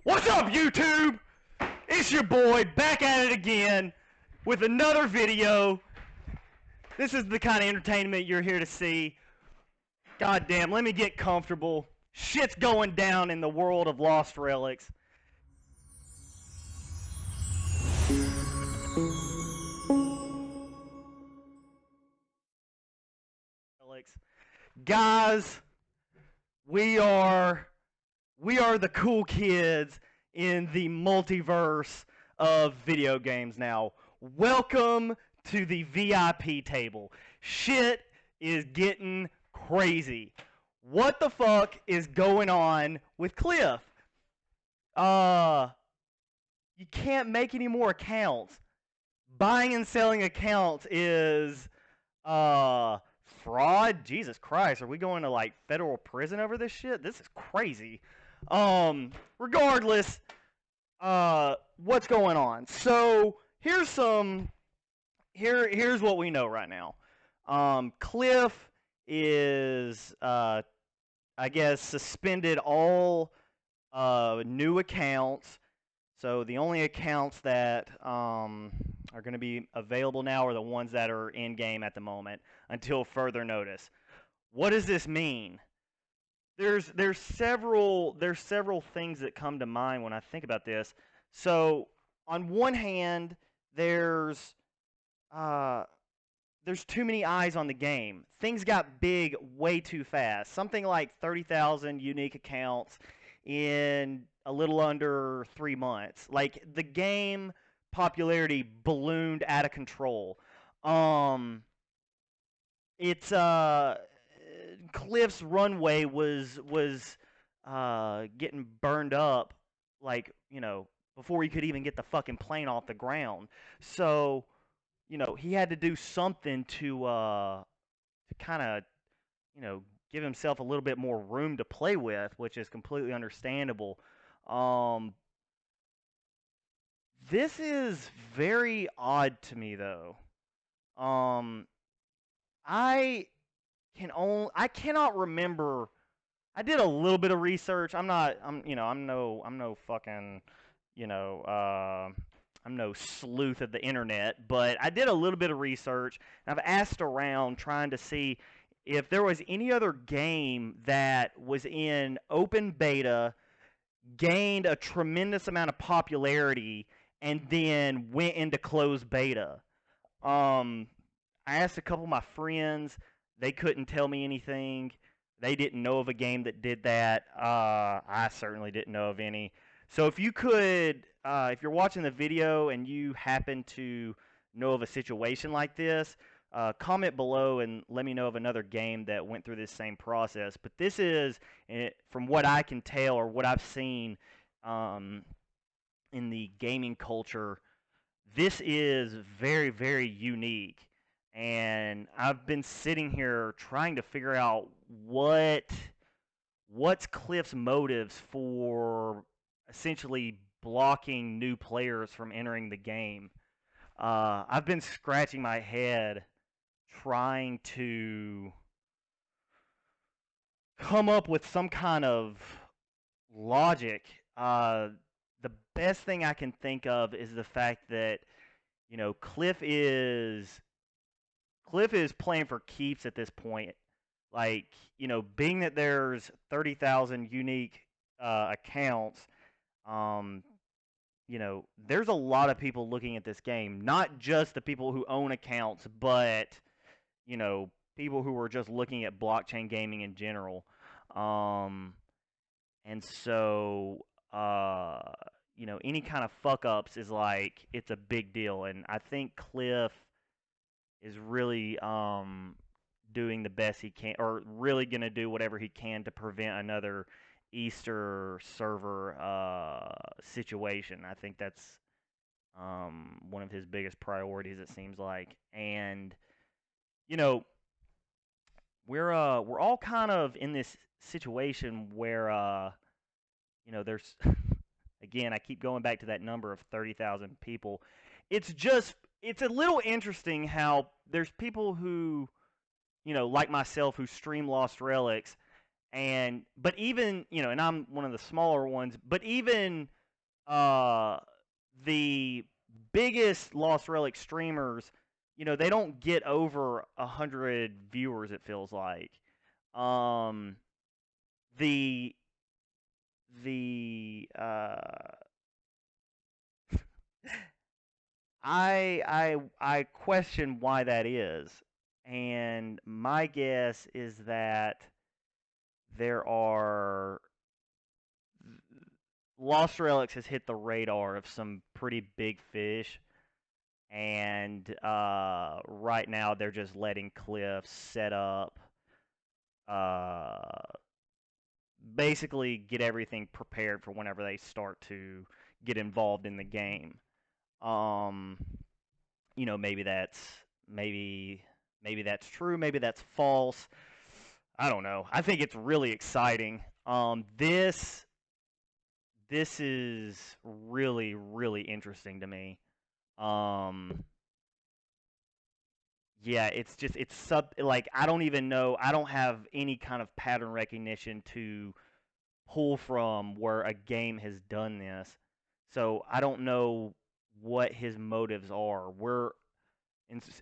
What's up, YouTube? It's your boy back at it again with another video. This is the kind of entertainment you're here to see. God damn, let me get comfortable. Shit's going down in the world of Lost Relics. Guys, we are the cool kids in the multiverse of video games now. Welcome to the VIP table. Shit is getting crazy. What the fuck is going on with Cliff? You can't make any more accounts. Buying and selling accounts is fraud. Jesus Christ, are we going to like federal prison over this shit? This is crazy. Regardless, what's going on? So here's what we know right now. Cliff is I guess suspended all new accounts. So the only accounts that are going to be available now are the ones that are in game at the moment until further notice. What does this mean? There's several things that come to mind when I think about this. So on one hand, there's too many eyes on the game. Things got big way too fast. Something like 30,000 unique accounts in a little under 3 months. Like, the game popularity ballooned out of control. It's Cliff's runway was getting burned up, like, before he could even get the fucking plane off the ground. So, he had to do something to kind of, give himself a little bit more room to play with, which is completely understandable. This is very odd to me, though. I cannot remember. I did a little bit of research. I'm no fucking, I'm no sleuth of the internet, but I did a little bit of research, and I've asked around trying to see if there was any other game that was in open beta, gained a tremendous amount of popularity, and then went into closed beta. I asked a couple of my friends. They couldn't tell me anything. They didn't know of a game that did that. I certainly didn't know of any. So if you could, if you're watching the video and you happen to know of a situation like this, comment below and let me know of another game that went through this same process. But this is, from what I can tell or what I've seen in the gaming culture, this is very, very unique. And I've been sitting here trying to figure out what's Cliff's motives for essentially blocking new players from entering the game. I've been scratching my head trying to come up with some kind of logic. The best thing I can think of is the fact that, Cliff is playing for keeps at this point. Like, being that there's 30,000 unique accounts, there's a lot of people looking at this game. Not just the people who own accounts, but, people who are just looking at blockchain gaming in general. And so, any kind of fuck-ups is like, it's a big deal. And I think Cliff is really doing the best he can, or really going to do whatever he can to prevent another Easter server situation. I think that's one of his biggest priorities, it seems like. And, we're all kind of in this situation where, there's, again, I keep going back to that number of 30,000 people. It's a little interesting how there's people who, like myself, who stream Lost Relics, but even, and I'm one of the smaller ones, but even uh, the biggest Lost Relics streamers, they don't get over 100 viewers. It feels like. Um, the the I question why that is, and my guess is that there are Lost Relics has hit the radar of some pretty big fish, and right now they're just letting Cliff set up, uh, basically get everything prepared for whenever they start to get involved in the game. Um, maybe maybe that's true, maybe that's false. I don't know. I think it's really exciting. This is really really interesting to me. Um, yeah, it's sub like I don't even know. I don't have any kind of pattern recognition to pull from where a game has done this. So I don't know what his motives are.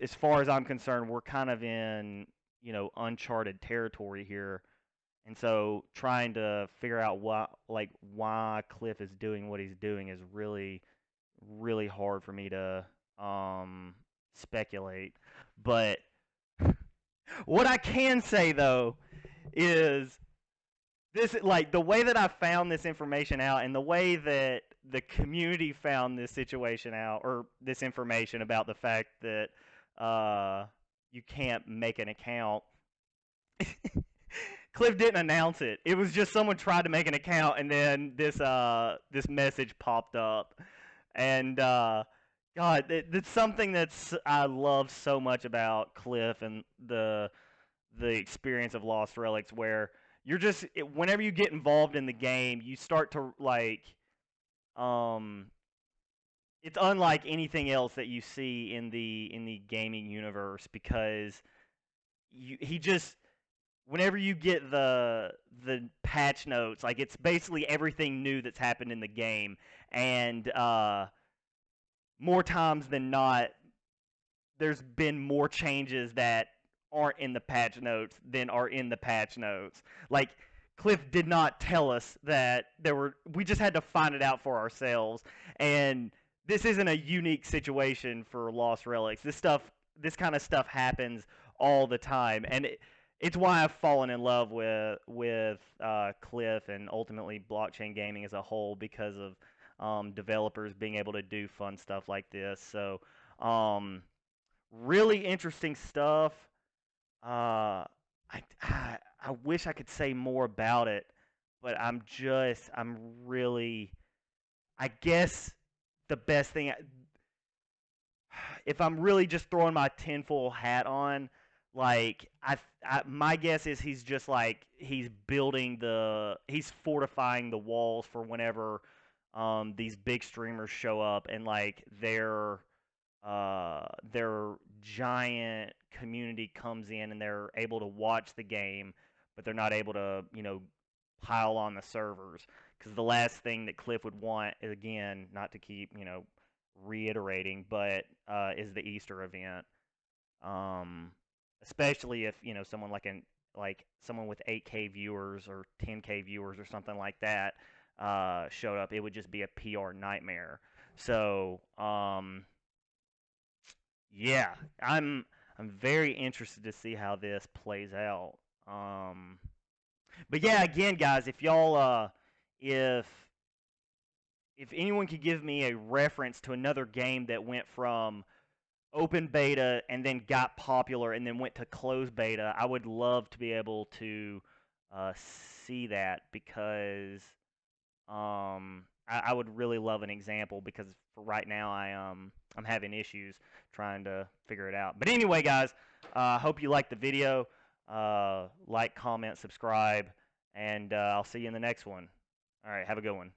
As far as I'm concerned, we're kind of in, uncharted territory here. And so trying to figure out why Cliff is doing what he's doing is really really hard for me to speculate. But what I can say though is this, like, the way that I found this information out and the way that the community found this situation out, or this information about the fact that you can't make an account. Cliff didn't announce it. It was just someone tried to make an account, and then this message popped up, and God, it's something that's I love so much about Cliff and the experience of Lost Relics, where whenever you get involved in the game, you start to um, it's unlike anything else that you see in the gaming universe, because he just whenever you get the patch notes, like, it's basically everything new that's happened in the game, and more times than not, there's been more changes that aren't in the patch notes than are in the patch notes. Like, Cliff did not tell us that there were. We just had to find it out for ourselves. And this isn't a unique situation for Lost Relics. This kind of stuff happens all the time, and it's why I've fallen in love with Cliff and ultimately blockchain gaming as a whole, because of developers being able to do fun stuff like this. So. Really interesting stuff. I wish I could say more about it, but I'm really, I guess the best thing, if I'm really just throwing my tinfoil hat on, like, my guess is he's just like he's fortifying the walls for whenever these big streamers show up, and like their giant community comes in and they're able to watch the game, but they're not able to, pile on the servers. Because the last thing that Cliff would want is, again, not to keep, reiterating, but is the Easter event. Um, Especially if, someone like someone with 8K viewers or 10K viewers or something like that showed up, it would just be a PR nightmare. So, yeah, I'm very interested to see how this plays out. Um, but yeah, again, guys, if if anyone could give me a reference to another game that went from open beta and then got popular and then went to closed beta, I would love to be able to see that, because I would really love an example, because for right now I'm having issues trying to figure it out. But anyway, guys, hope you liked the video. Like, comment, subscribe, and I'll see you in the next one. All right, have a good one.